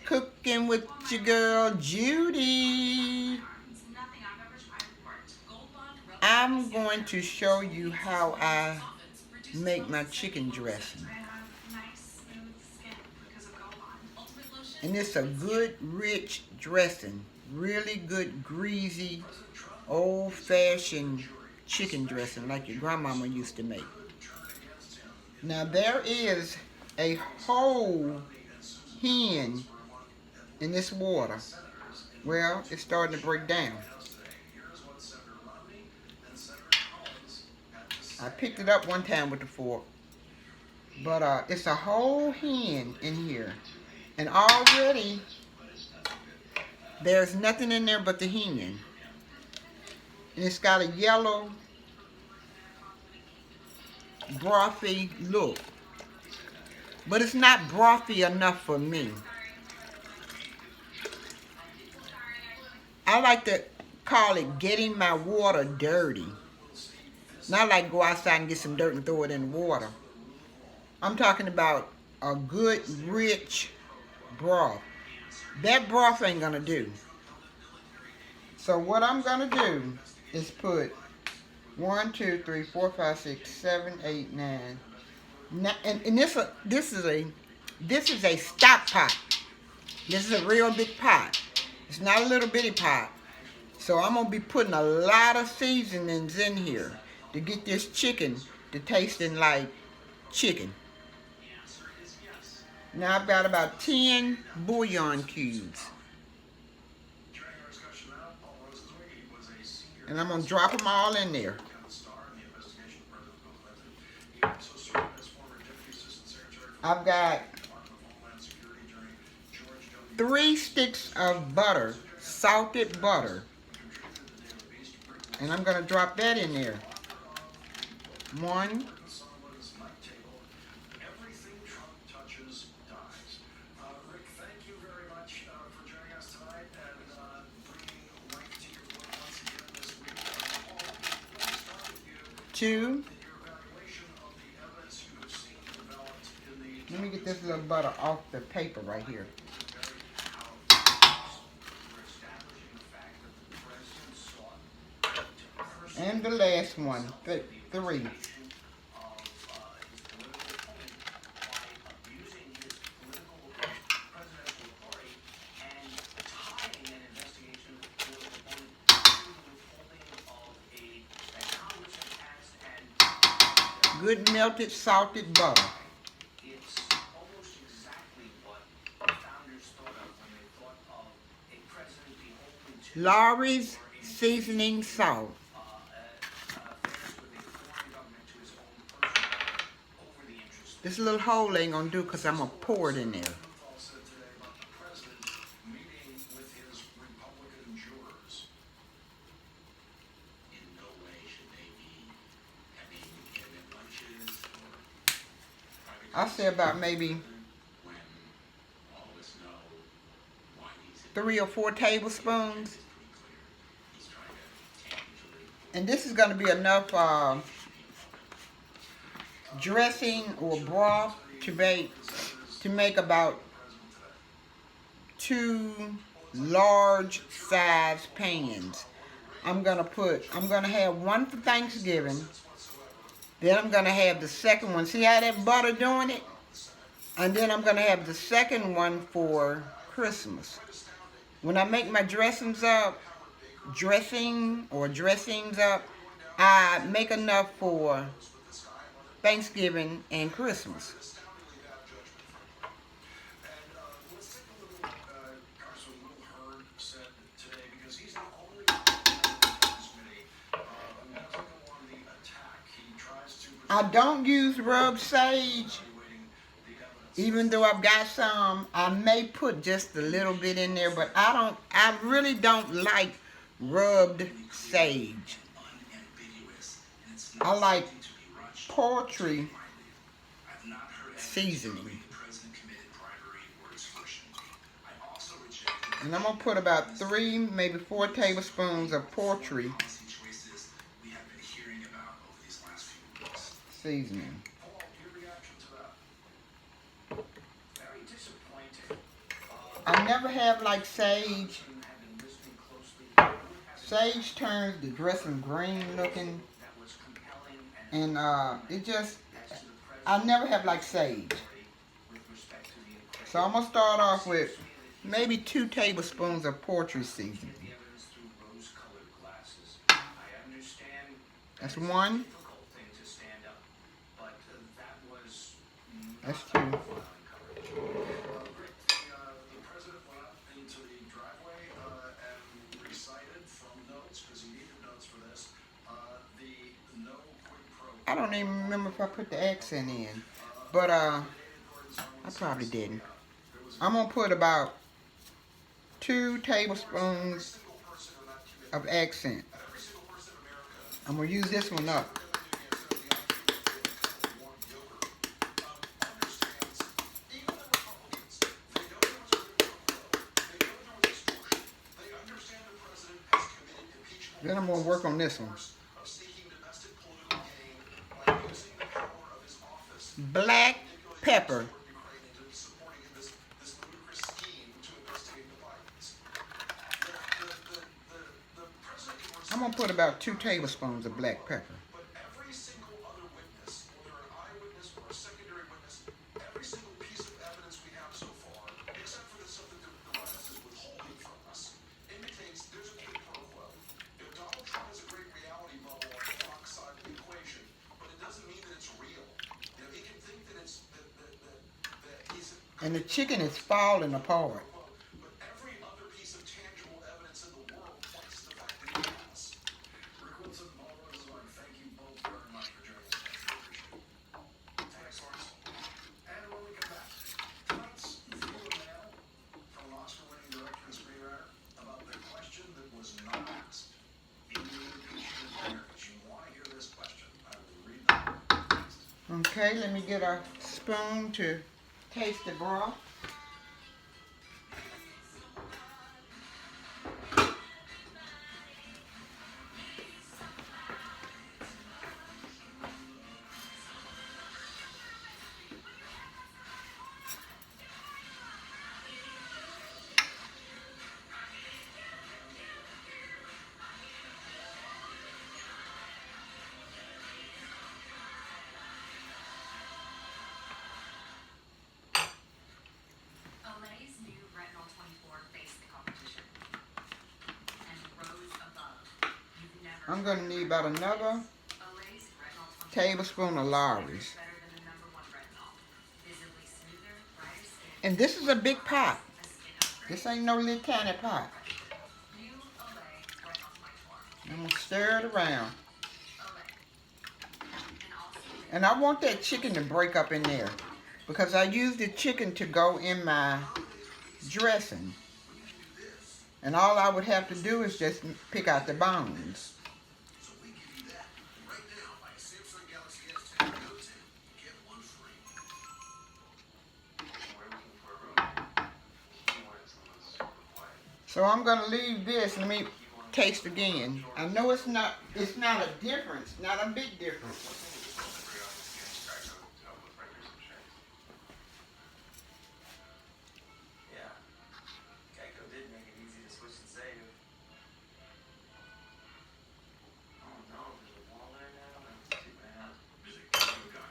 Cooking with your girl Judy. I'm going to show you how I make my chicken dressing. And it's a good, rich dressing. Really good, greasy, old-fashioned chicken dressing like your grandmama used to make. Now there is a whole hen in this water. Well, it's starting to break down. I picked it up one time with the fork, but it's a whole hen in here, and already there's nothing in there but the hen, and it's got a yellow brothy look, but it's not brothy enough for me. I like to call it getting my water dirty. Not like go outside and get some dirt and throw it in the water. I'm talking about a good, rich broth. That broth ain't gonna do. So what I'm gonna do is put 1, 2, 3, 4, 5, 6, 7, 8, 9. And this is a stock pot. This is a real big pot. It's not a little bitty pot. So I'm gonna be putting a lot of seasonings in here to get this chicken to tasting like chicken. Now I've got about 10 bouillon cubes. And I'm going to drop them all in there. I've got 3 sticks of butter, salted butter. And I'm going to drop that in there. 1. Two. Let me get this little butter off the paper right here. And the last one, 3. Good melted salted butter. Lawry's seasoning salt. This little hole ain't gonna do because I'm gonna pour it in there. I'll say about maybe 3 or 4 tablespoons. And this is going to be enough dressing or broth to make about 2 large size pans. I'm gonna have one for Thanksgiving. Then I'm gonna have the second one. See how that butter doing it? And then I'm gonna have the second one for Christmas. When I make my dressings up, I make enough for Thanksgiving and Christmas. I don't use rubbed sage, even though I've got some. I may put just a little bit in there, but I really don't like rubbed sage. I like poultry seasoning. And I'm going to put about 3, maybe 4 tablespoons of poultry seasoning. I never have like sage. Sage turns the dressing green looking. And it just, I never have like sage. So I'm going to start off with maybe 2 tablespoons of poultry seasoning. That's 1. That's 2. I don't even remember if I put the accent in, but I probably didn't. I'm gonna put about 2 tablespoons of accent. I'm gonna use this one up. Then I'm gonna work on this one. Black pepper. I'm gonna put about 2 tablespoons of black pepper. And the chicken is falling apart. Okay, let me get a spoon to taste the broth. I'm going to need about another tablespoon of Lawry's. And this is a big pot. This ain't no little tiny pot. I'm going to stir it around. And I want that chicken to break up in there, because I use the chicken to go in my dressing. And all I would have to do is just pick out the bones. So I'm going to leave this. Let me taste again. I know it's not a difference, not a big difference.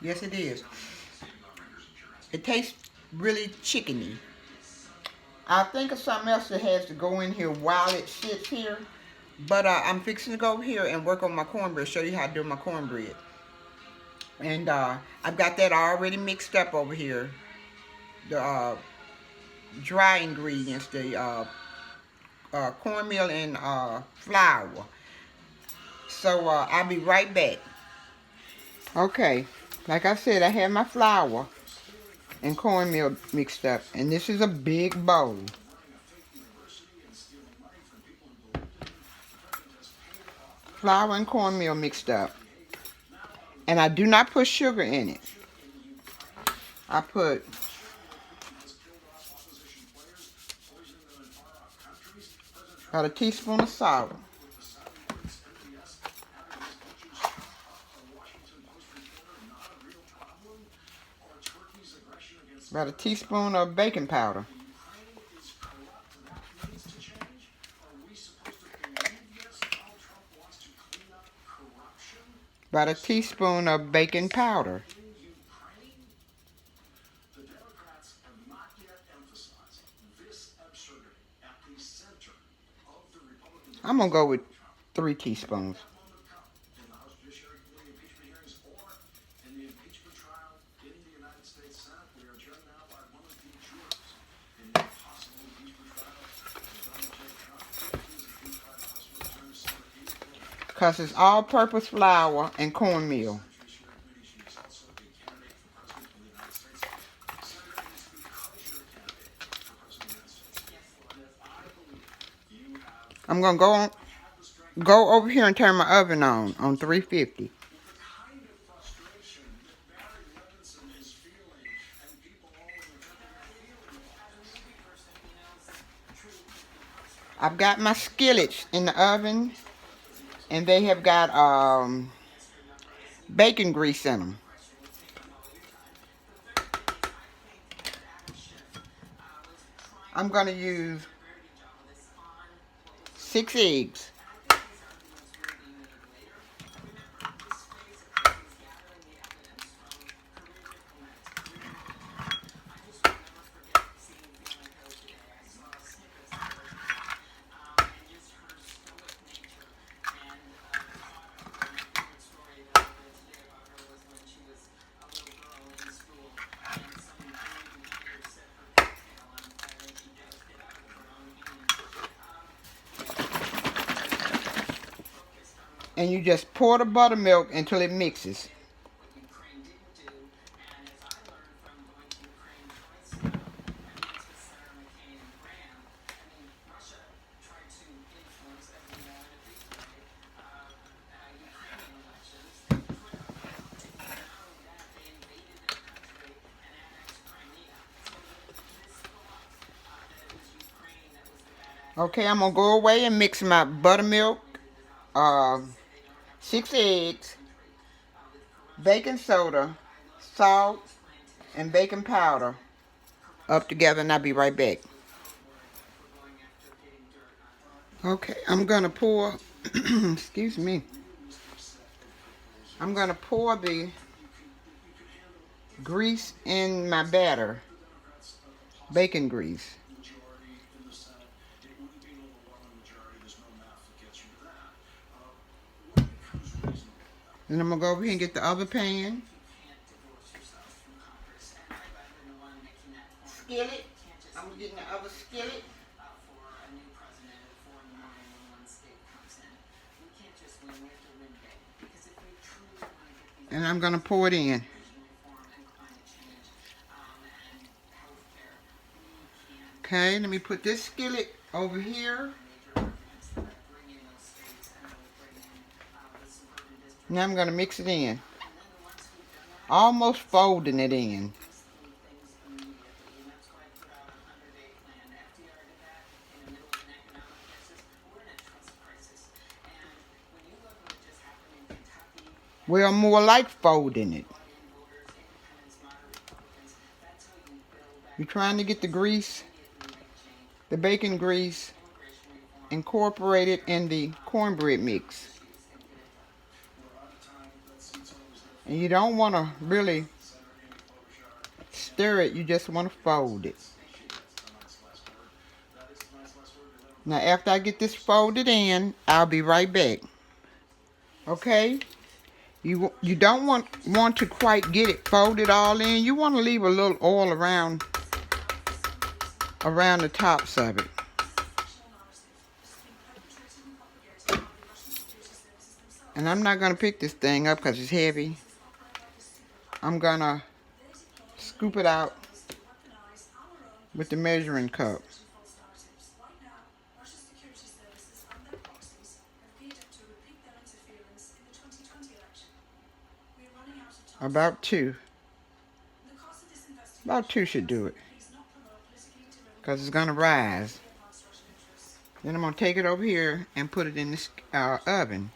Yes, it is. It tastes really chickeny. I think of something else that has to go in here while it sits here. But I'm fixing to go over here and work on my cornbread, show you how to do my cornbread. And I've got that already mixed up over here. The dry ingredients, the cornmeal and flour. So I'll be right back. Okay, like I said, I have my flour and cornmeal mixed up, and this is a big bowl. Flour and cornmeal mixed up, and I do not put sugar in it. I put about a teaspoon of salt, about a teaspoon of baking powder, About a teaspoon of baking powder. I'm going to go with 3 teaspoons. Because it's all-purpose flour and cornmeal. I'm going to go over here and turn my oven on 350. I've got my skillets in the oven, and they have got bacon grease in them. I'm going to use 6 eggs. And you just pour the buttermilk until it mixes. Okay, I'm going to go away and mix my buttermilk, 6 eggs, baking soda, salt, and baking powder up together, and I'll be right back. Okay, I'm going to pour, excuse me, I'm going to pour the grease in my batter, bacon grease. Then I'm going to go over here and get the other pan. Skillet. I'm getting the other skillet. And I'm going to pour it in. Okay, let me put this skillet over here. Now I'm going to mix it in. Almost folding it in. Well, more like folding it. You're trying to get the grease, the bacon grease, incorporated in the cornbread mix. And you don't want to really stir it, you just want to fold it. Now after I get this folded in, I'll be right back. Okay? You don't want to quite get it folded all in. You want to leave a little oil around the tops of it. And I'm not going to pick this thing up because it's heavy. I'm going to scoop it out with the measuring cup. About 2. About 2 should do it. Because it's going to rise. Then I'm going to take it over here and put it in this oven.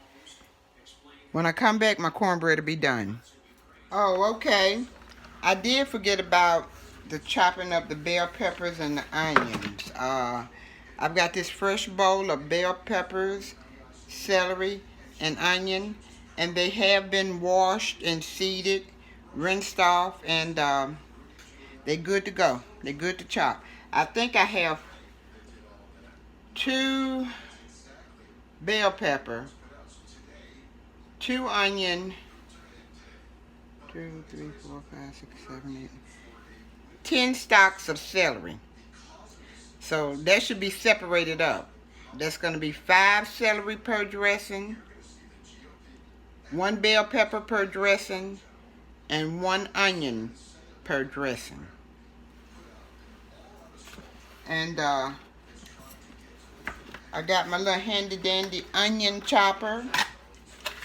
When I come back, my cornbread will be done. Oh, okay. I did forget about the chopping up the bell peppers and the onions. I've got this fresh bowl of bell peppers, celery, and onion. and they have been washed and seeded, rinsed off, and they're good to go. They're good to chop. I think I have 2 bell pepper, 2 onion, 2, 3, 4, 5, 6, 7, 8, 10 stalks of celery. So that should be separated up. That's going to be 5 celery per dressing, 1 bell pepper per dressing, and 1 onion per dressing. And I got my little handy dandy onion chopper,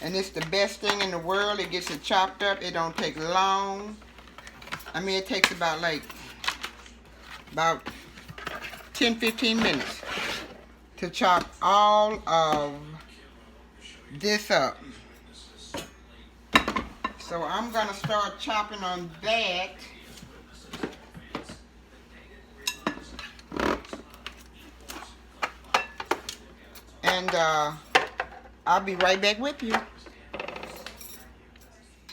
and it's the best thing in the world. It gets it chopped up. It don't take long. I mean, it takes about 10-15 minutes to chop all of this up. So I'm gonna start chopping on that. And I'll be right back with you.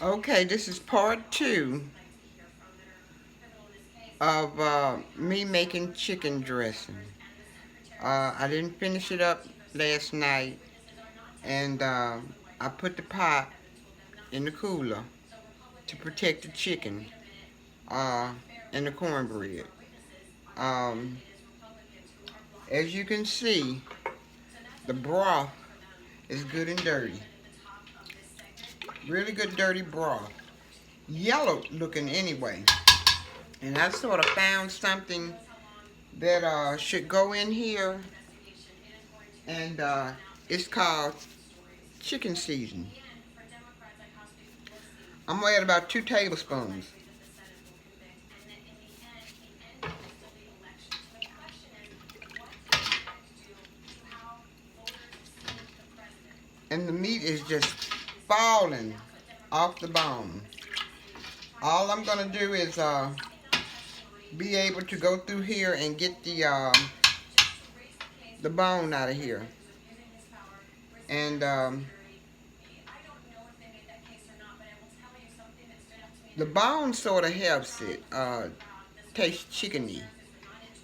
Okay, this is part 2 of me making chicken dressing. I didn't finish it up last night, and I put the pot in the cooler to protect the chicken and the cornbread. As you can see, the broth is good and dirty. Really good dirty broth. Yellow looking anyway. And I sort of found something that should go in here, and it's called chicken seasoning. I'm going to add about 2 tablespoons. And the meat is just falling off the bone. All I'm going to do is be able to go through here and get the bone out of here. And the bone sort of helps it taste chickeny.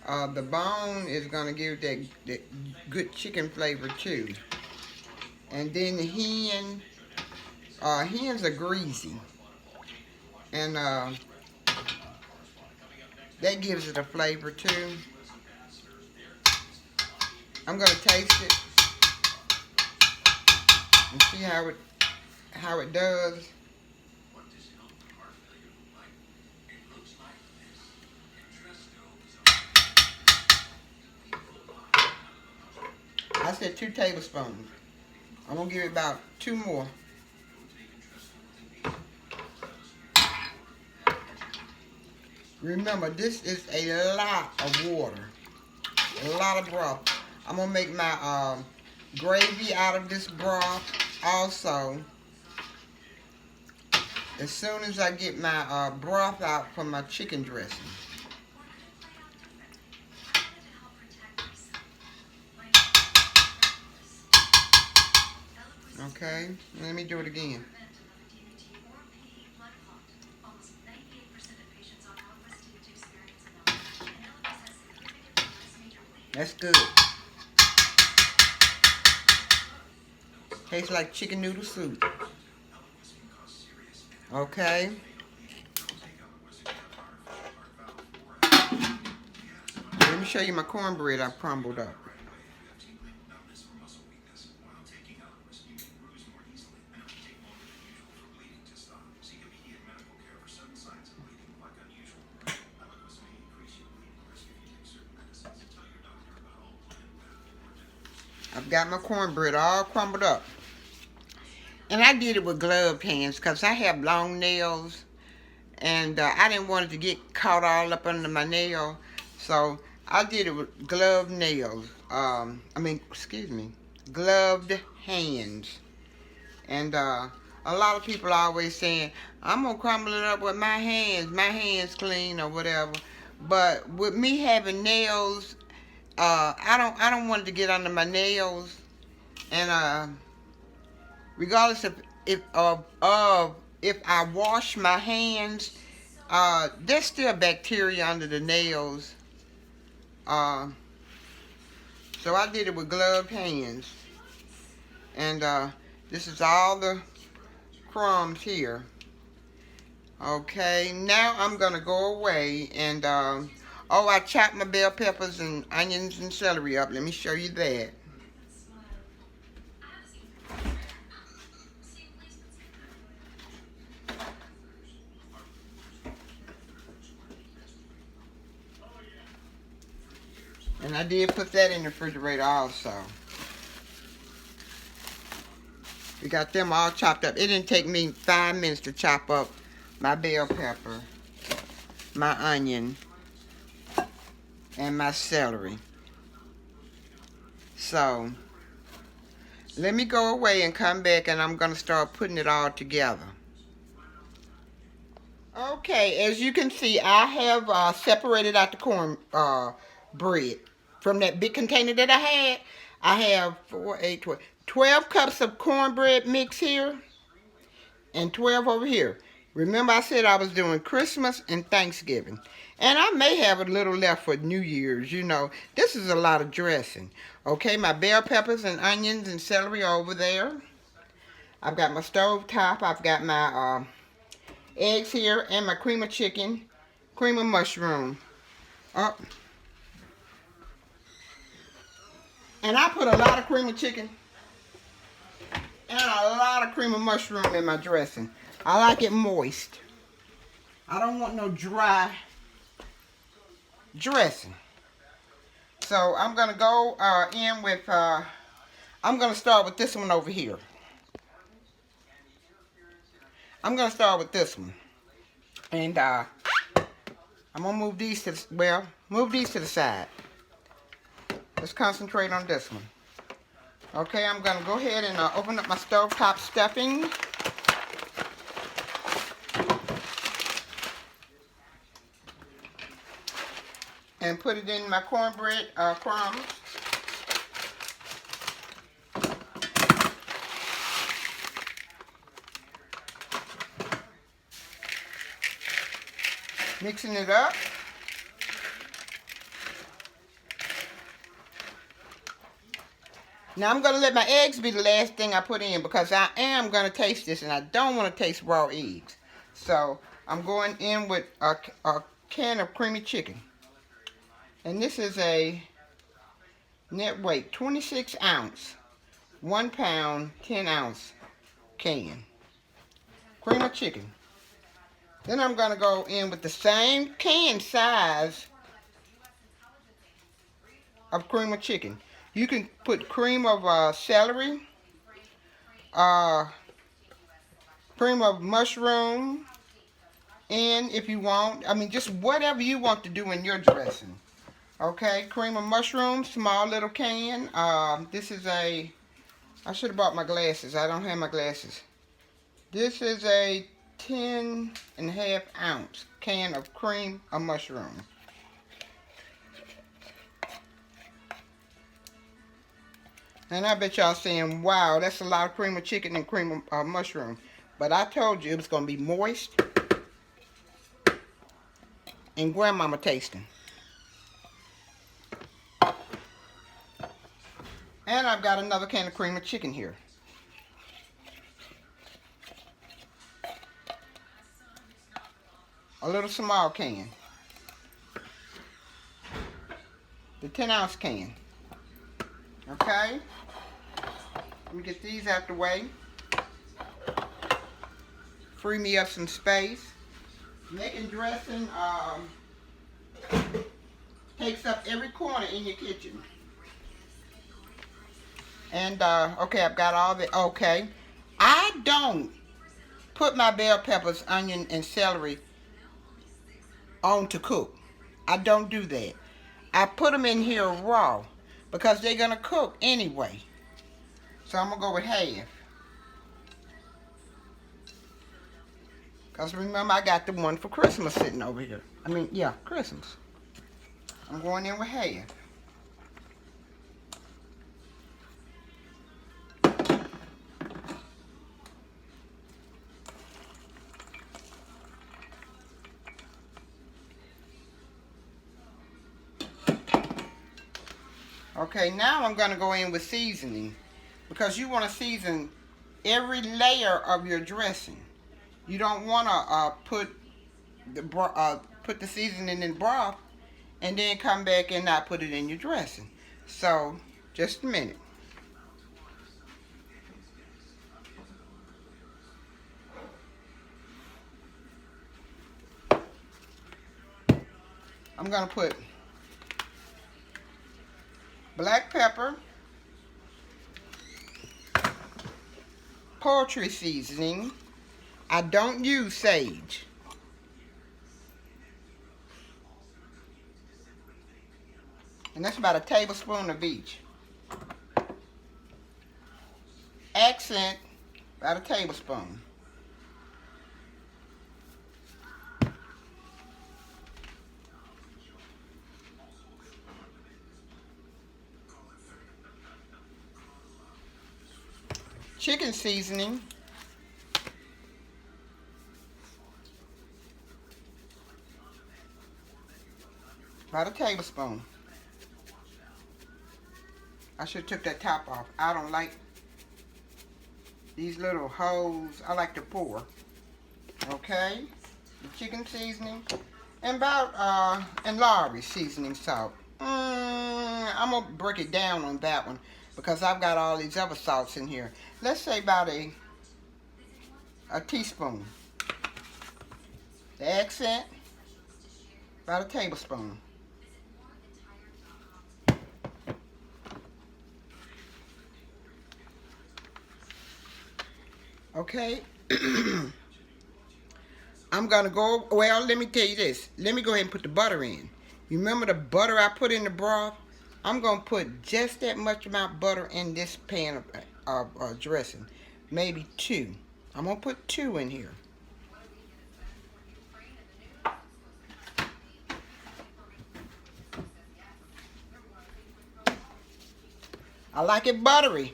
The bone is going to give that good chicken flavor too. And then the hens are greasy. And that gives it a flavor too. I'm going to taste it and see how it does. I said 2 tablespoons. I'm going to give it about 2 more. Remember, this is a lot of water. A lot of broth. I'm going to make my gravy out of this broth also. As soon as I get my broth out from my chicken dressing. Okay, let me do it again. That's good. Tastes like chicken noodle soup. Okay. Let me show you my cornbread I crumbled up. I've got my cornbread all crumbled up. And I did it with gloved hands because I have long nails. And I didn't want it to get caught all up under my nail. So I did it with gloved nails. Gloved hands. And a lot of people are always saying, I'm going to crumble it up with my hands clean or whatever. But with me having nails, I don't want it to get under my nails, and regardless if I wash my hands, there's still bacteria under the nails. So I did it with gloved hands. And this is all the crumbs here. Okay, now I'm going to go away and, oh, I chopped my bell peppers and onions and celery up. Let me show you that. And I did put that in the refrigerator also. We got them all chopped up. It didn't take me 5 minutes to chop up my bell pepper, my onion, and my celery. So, let me go away and come back, and I'm going to start putting it all together. Okay, as you can see, I have separated out the corn bread from that big container that I had. I have 4, 8, 12, 12 cups of cornbread mix here and 12 over here. Remember I said I was doing Christmas and Thanksgiving. And I may have a little left for New Year's, you know. This is a lot of dressing. Okay, my bell peppers and onions and celery over there. I've got my stove top. I've got my eggs here and my cream of chicken, cream of mushroom. Oh. And I put a lot of cream of chicken and a lot of cream of mushroom in my dressing. I like it moist. I don't want no dry dressing. So I'm going to go in with, I'm going to start with this one over here. I'm going to start with this one. And I'm going to move these to, move these to the side. Let's concentrate on this one. Okay, I'm going to go ahead and open up my stovetop stuffing. And put it in my cornbread crumbs. Mixing it up. Now I'm going to let my eggs be the last thing I put in because I am going to taste this and I don't want to taste raw eggs. So I'm going in with a can of creamy chicken. And this is a net weight 26 ounce, 1 pound, 10 ounce can. Cream of chicken. Then I'm going to go in with the same can size of cream of chicken. You can put cream of celery, cream of mushroom in if you want. I mean, just whatever you want to do in your dressing. Okay, cream of mushroom, small little can. This is a, I should have bought my glasses. I don't have my glasses. This is a 10.5 ounce can of cream of mushroom. And I bet y'all saying, wow, that's a lot of cream of chicken and cream of mushroom. But I told you it was going to be moist and grandmama tasting. And I've got another can of cream of chicken here. A little small can. The 10 ounce can. Okay. Let me get these out the way. Free me up some space. Making dressing takes up every corner in your kitchen. And, okay, I've got all the, okay. I don't put my bell peppers, onion, and celery on to cook. I don't do that. I put them in here raw because they're going to cook anyway. So I'm going to go with half. Because remember, I got the one for Christmas sitting over here. I mean, yeah, Christmas. I'm going in with half. Okay, now I'm going to go in with seasoning, because you want to season every layer of your dressing. You don't want to put the seasoning in broth and then come back and not put it in your dressing. So, just a minute. I'm going to put black pepper, poultry seasoning. I don't use sage. And that's about a tablespoon of each. Accent, about a tablespoon. Chicken seasoning, about a tablespoon. I should have took that top off. I don't like these little holes. I like to pour. Okay, the chicken seasoning, and about and Lawry's seasoning salt. I'm gonna break it down on that one because I've got all these other salts in here. Let's say about a teaspoon. The accent, about a tablespoon. Okay. I'm gonna go, well, let me tell you this. Let me go ahead and put the butter in. You remember the butter I put in the broth? I'm gonna put just that much amount of butter in this pan of dressing. Maybe 2. I'm gonna put 2 in here. I like it buttery.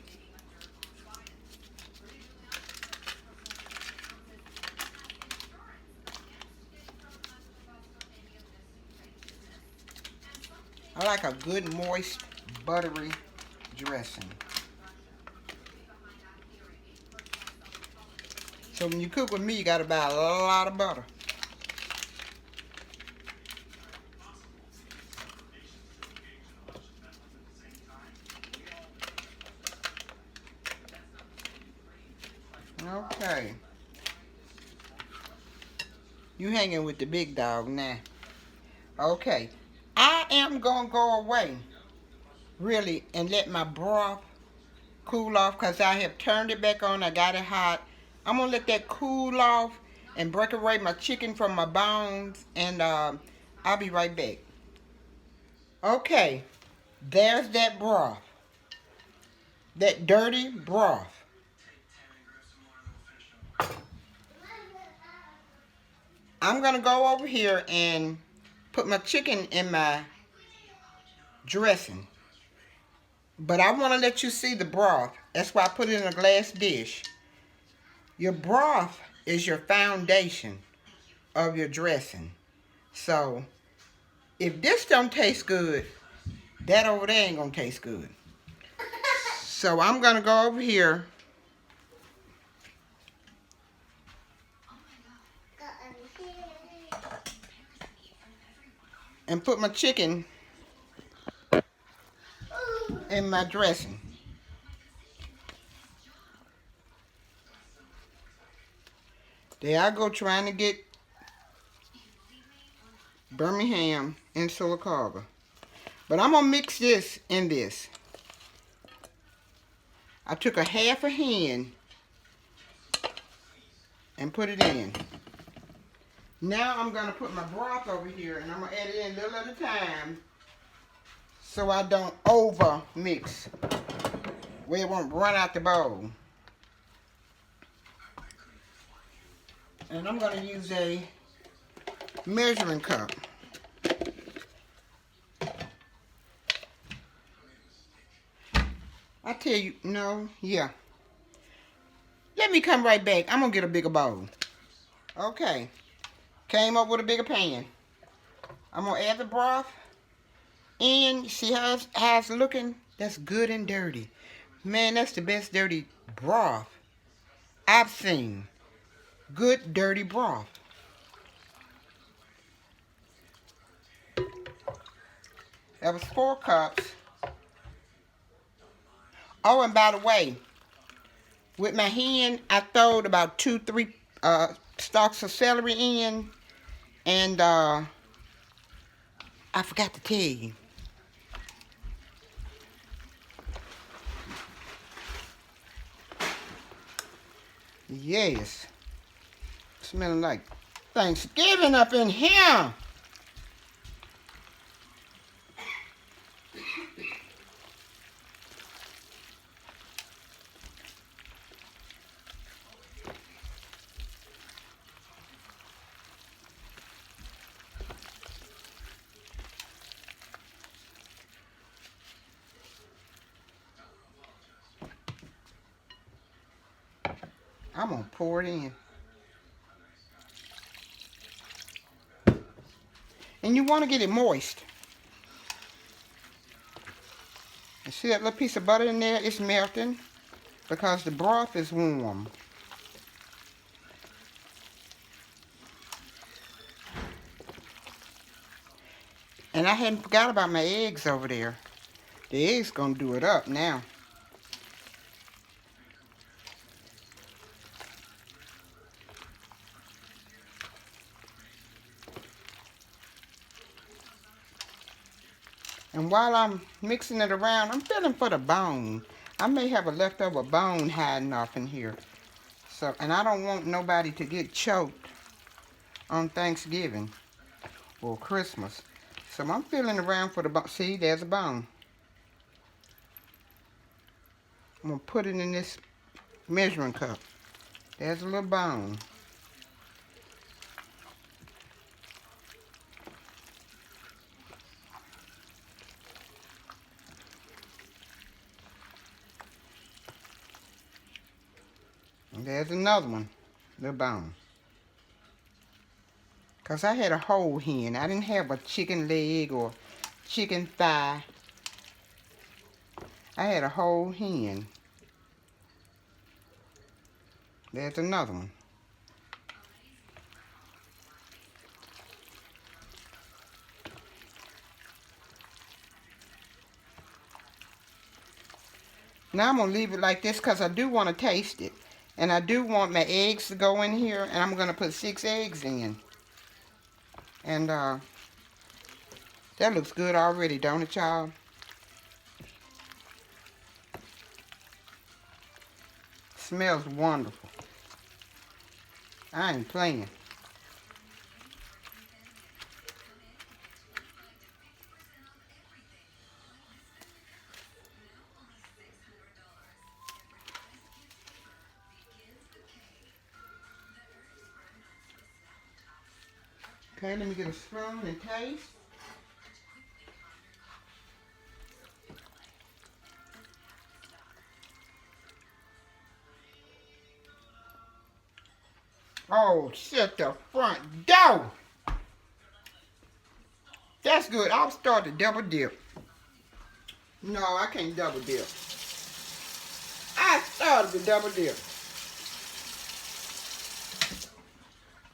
I like a good, moist, buttery dressing. So when you cook with me, you gotta buy a lot of butter. Okay. You hanging with the big dog now. Okay. I am gonna go away, really, and let my broth cool off because I have turned it back on. I got it hot. I'm gonna let that cool off and break away my chicken from my bones, and I'll be right back. Okay, there's that broth. That dirty broth. I'm gonna go over here and put my chicken in my dressing. But I want to let you see the broth. That's why I put it in a glass dish. Your broth is your foundation of your dressing. So, if this don't taste good, that over there ain't going to taste good. So, I'm going to go over here and put my chicken in my dressing. There I go trying to get Birmingham in Silicaga. But I'm going to mix this in this. I took a half a hand and put it in. Now I'm going to put my broth over here and I'm going to add it in a little at a time so I don't over mix where it won't run out the bowl. And I'm going to use a measuring cup. I tell you, no, yeah. Let me come right back. I'm going to get a bigger bowl. Okay. Came up with a bigger pan. I'm going to add the broth And see how it's looking? That's good and dirty. Man, that's the best dirty broth I've seen. Good dirty broth. That was 4 cups. Oh, and by the way, with my hand, I throwed about 2-3 stalks of celery in. And I forgot to tell you. Yes. Smelling like Thanksgiving up in here. I'm gonna pour it in. And you want to get it moist. And see that little piece of butter in there? It's melting because the broth is warm. And I hadn't forgot about my eggs over there. The eggs gonna do it up now. And while I'm mixing it around, I'm feeling for the bone. I may have a leftover bone hiding off in here. So, and I don't want nobody to get choked on Thanksgiving or Christmas. So I'm feeling around for the bone. See, there's a bone. I'm gonna put it in this measuring cup. There's a little bone. And there's another one, little bone. Because I had a whole hen. I didn't have a chicken leg or chicken thigh. I had a whole hen. There's another one. Now I'm going to leave it like this because I do want to taste it. And I do want my eggs to go in here. And I'm going to put 6 eggs in. And that looks good already, don't it, y'all? Smells wonderful. I ain't playing. Okay, let me get a spoon and taste. Oh, shut the front door. That's good. I'll start to double dip. No, I can't double dip. I started to double dip.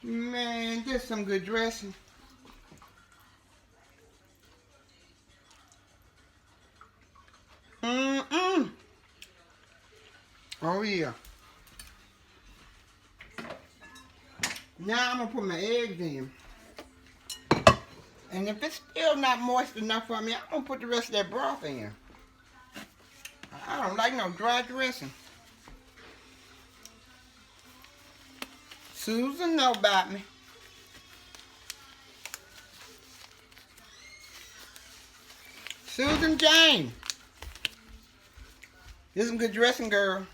Man, just some good dressing. Oh, yeah. Now I'm going to put my eggs in. And if it's still not moist enough for me, I'm going to put the rest of that broth in. I don't like no dry dressing. Susan know about me. Susan Jane. This is some good dressing, girl.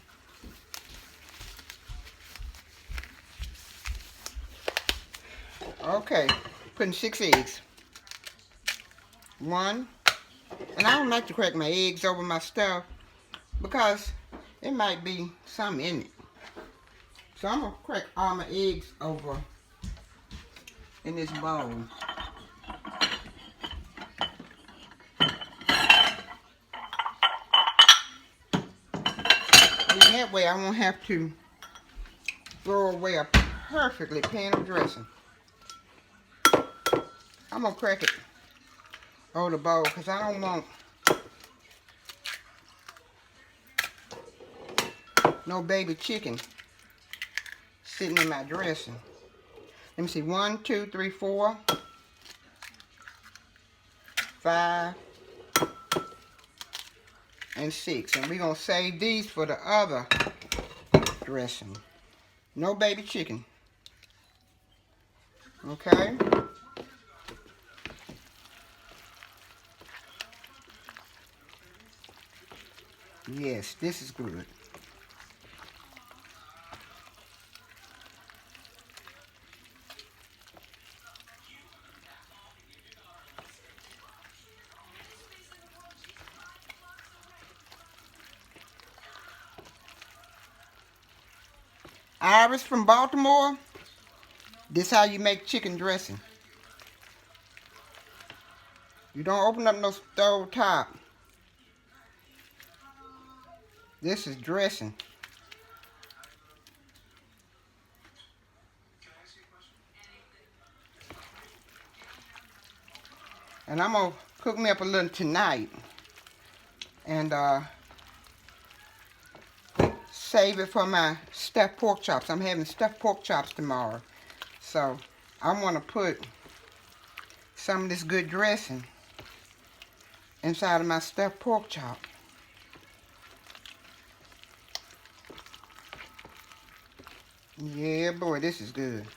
Okay, putting 6 eggs. 1. And I don't like to crack my eggs over my stuff because it might be something in it. So I'm going to crack all my eggs over in this bowl. that way I won't have to throw away a perfectly pan of dressing. I'm going to crack it over the bowl because I don't want no baby chicken sitting in my dressing. Let me see. 1, 2, 3, 4, 5, and 6. And we're going to save these for the other dressing. No baby chicken. Okay. Yes, this is good. Iris from Baltimore, this how you make chicken dressing. You don't open up no stove top. This is dressing. And I'm going to cook me up a little tonight. And save it for my stuffed pork chops. I'm having stuffed pork chops tomorrow. So I want to put some of this good dressing inside of my stuffed pork chop. Yeah, boy, this is good.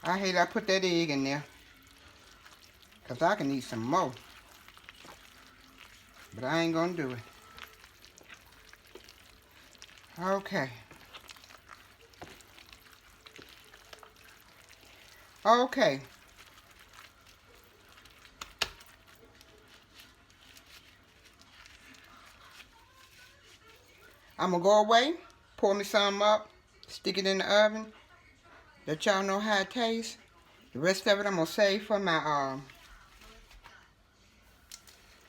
I hate I put that egg in there, because I can eat some more. But I ain't going to do it. Okay. Okay. I'm going to go away, pour me some up, stick it in the oven, let y'all know how it tastes. The rest of it I'm going to save for my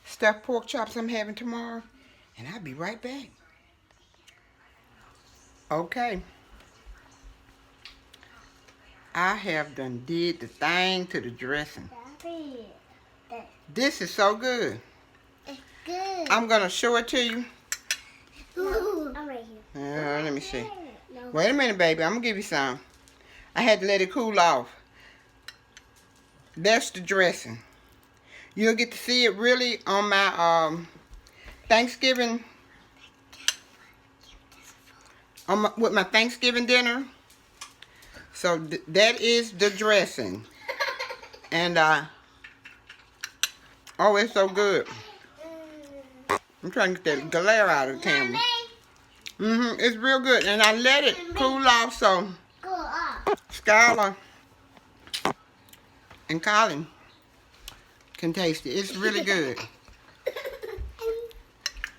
stuffed pork chops I'm having tomorrow. And I'll be right back. Okay. I have done did the thing to the dressing. This is so good. It's good. I'm going to show it to you. No, I'm right here. Let me see. No. Wait a minute, baby. I'm going to give you some. I had to let it cool off. That's the dressing. You'll get to see it really on my Thanksgiving, with my Thanksgiving dinner. So that is the dressing. And oh, it's so good. I'm trying to get that glare out of the camera. It's real good. And I let it cool off so Skylar and Colin can taste it. It's really good.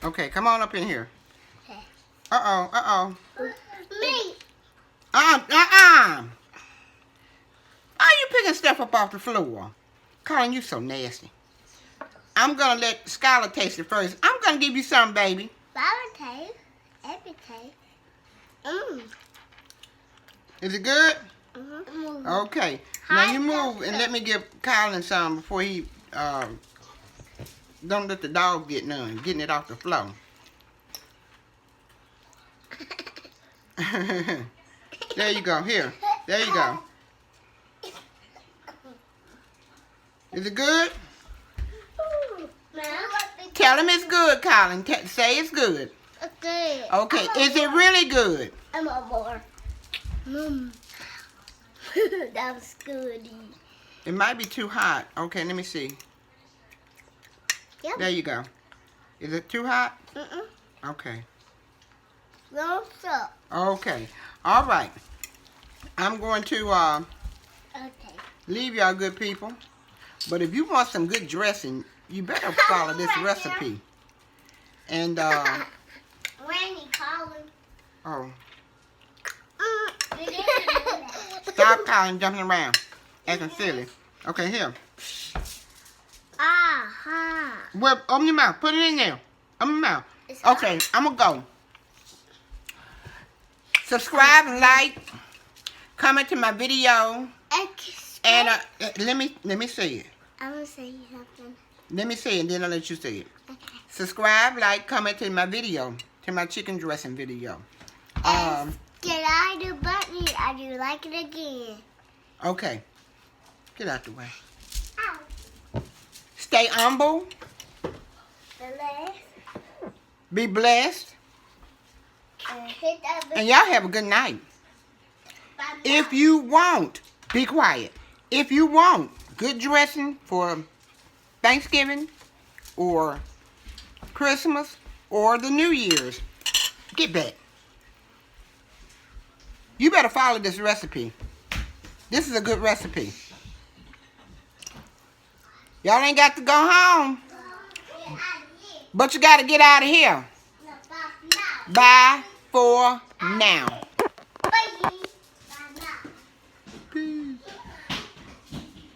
Okay, come on up in here. Uh-oh. Me. Why are you picking stuff up off the floor? Colin, you so nasty. I'm going to let Skylar taste it first. I'm going to give you some, baby. Taste. Every taste. Is it good? Mm-hmm. Okay. Now you move and let me give Colin some before he, don't let the dog get none, getting it off the floor. There you go. Here. There you go. Is it good? Tell him it's good, Colin. Say it's good. It's good. Okay. Is it really good? I want more. That was good. It might be too hot. Okay, let me see. Yep. There you go. Is it too hot? Mm-mm. Okay. No, sir. Okay. All right. I'm going to Okay. leave y'all good people. But if you want some good dressing, you better follow this recipe. And, Randy calling. oh. Stop calling, jumping around. Acting silly. Okay, here. Aha. Well, open your mouth. Put it in there. Open your mouth. Okay, I'm going to go. Subscribe and like. Comment to my video. And let me say it. I'm going to say something. Let me say it, and then I'll let you say it. Okay. Subscribe, like, comment to my video. To my chicken dressing video. Get out the button. I do like it again. Okay. Get out the way. Ow. Stay humble. Be blessed. Hit that button. And y'all have a good night. If you want, be quiet. If you want good dressing for Thanksgiving or Christmas or the New Year's, get back. You better follow this recipe. This is a good recipe. Y'all ain't got to go home, but you got to get out of here. Bye for now.